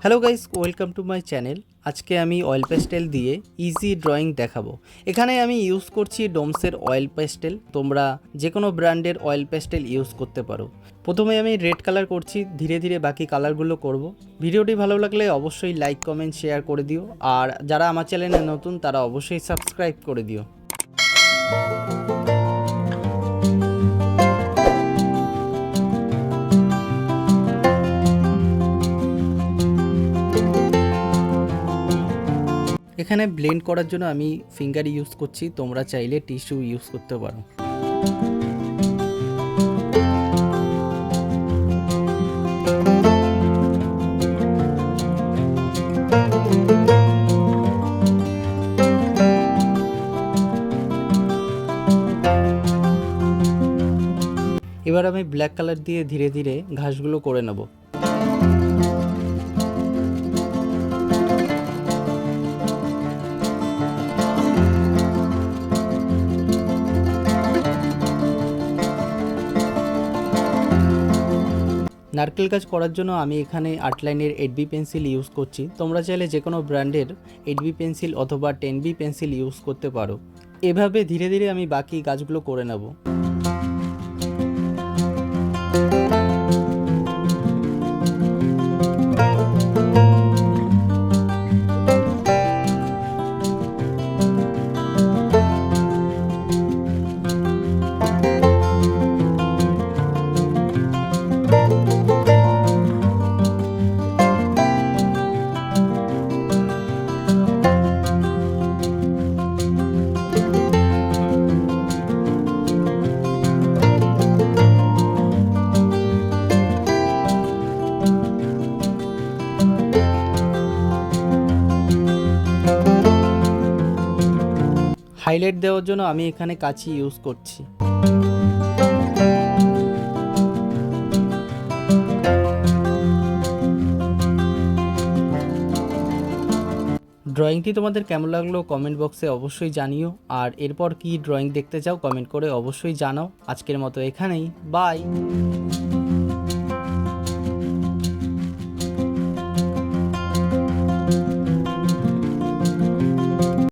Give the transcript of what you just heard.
Hello guys, welcome to my channel. আজকে আমি oil pastel দিয়ে ইজি ড্রয়িং দেখাবো। এখানে আমি ইউজ করছি ডোমসের অয়েল পেস্টেল। তোমরা যে কোনো ব্র্যান্ডের অয়েল পেস্টেল ইউজ করতে পারো। প্রথমে আমি রেড কালার করছি, ধীরে ধীরে বাকি কালারগুলো করব। ভিডিওটি ভালো লাগলে অবশ্যই লাইক, কমেন্ট, শেয়ার করে দিও। আর যারা আমার চ্যানেলে নতুন তারা অবশ্যই সাবস্ক্রাইব করে দিও। এখানে ব্লেন্ড করার জন্য আমি ফিঙ্গার ইউজ করছি, তোমরা চাইলে টিস্যু ইউজ করতে পারো। এবার আমি ব্ল্যাক কালার দিয়ে ধীরে ধীরে ঘাসগুলো করে নেব। নারকেল গাছ করার জন্য আমি এখানে আর্টলাইনের 8B পেন্সিল ইউজ করছি। তোমরা চাইলে যে কোনো ব্র্যান্ডের 8B পেন্সিল অথবা 10B পেন্সিল ইউজ করতে পারো। এভাবে ধীরে ধীরে আমি বাকি গাছগুলো করে নেব। হাইলাইট দেওয়ার জন্য আমি এখানে কাঁচি ইউজ করছি। ড্রয়িংটি তোমাদের কেমন লাগলো কমেন্ট বক্সে অবশ্যই জানিও। আর এরপর কি ড্রয়িং দেখতে চাও কমেন্ট করে অবশ্যই জানাও। আজকের মতো এখানেই, বাই।